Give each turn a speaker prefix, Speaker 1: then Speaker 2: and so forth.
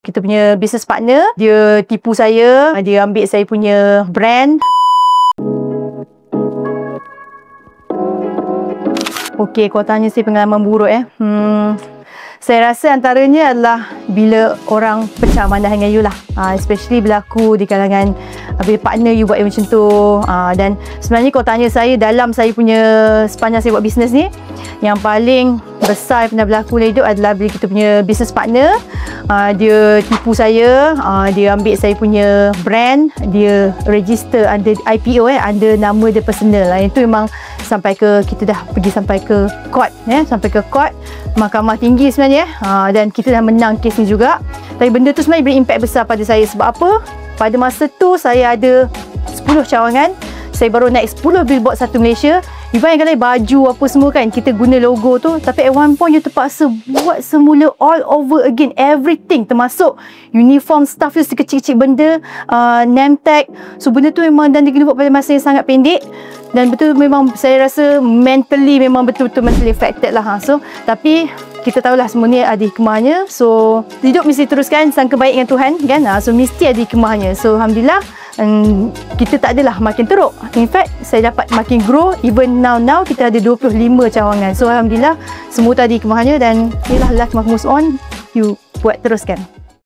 Speaker 1: kita punya business partner. Dia tipu saya, dia ambil saya punya brand. Okey, kau tanya saya pengalaman buruk saya rasa antaranya adalah bila orang pecah amanah dengan you lah. Especially berlaku di kalangan bila partner you buat macam tu. Dan sebenarnya kau tanya saya dalam saya punya sepanjang saya buat bisnes ni, yang paling besar yang pernah berlaku dalam hidup adalah bila kita punya business partner dia tipu saya, dia ambil saya punya brand, dia register under IPO under nama dia personal. Itu memang sampai ke kita dah pergi sampai ke court sampai ke court mahkamah tinggi sebenarnya, dan kita dah menang kes ni juga. Tapi benda tu sebenarnya berimpact besar pada saya. Sebab apa? Pada masa tu saya ada 10 cawangan, saya baru naik 10 billboard satu Malaysia. You bayangkan baju apa semua kan, kita guna logo tu, tapi at one point you terpaksa buat semula all over again, everything, termasuk uniform staff tu, sekecil-kecil benda, name tag. So benda tu memang, dan dia kena buat pada masa yang sangat pendek, dan betul memang saya rasa mentally memang betul-betul mentally affected lah. So tapi kita tahulah semua ni ada hikmahnya. So hidup mesti teruskan, sangka baik dengan Tuhan kan. So mesti ada hikmahnya. So alhamdulillah, kita tak adalah makin teruk. In fact, saya dapat makin grow. Even now kita ada 25 cawangan. So alhamdulillah, semua tu ada hikmahnya. Dan inilah life must move on. You buat teruskan.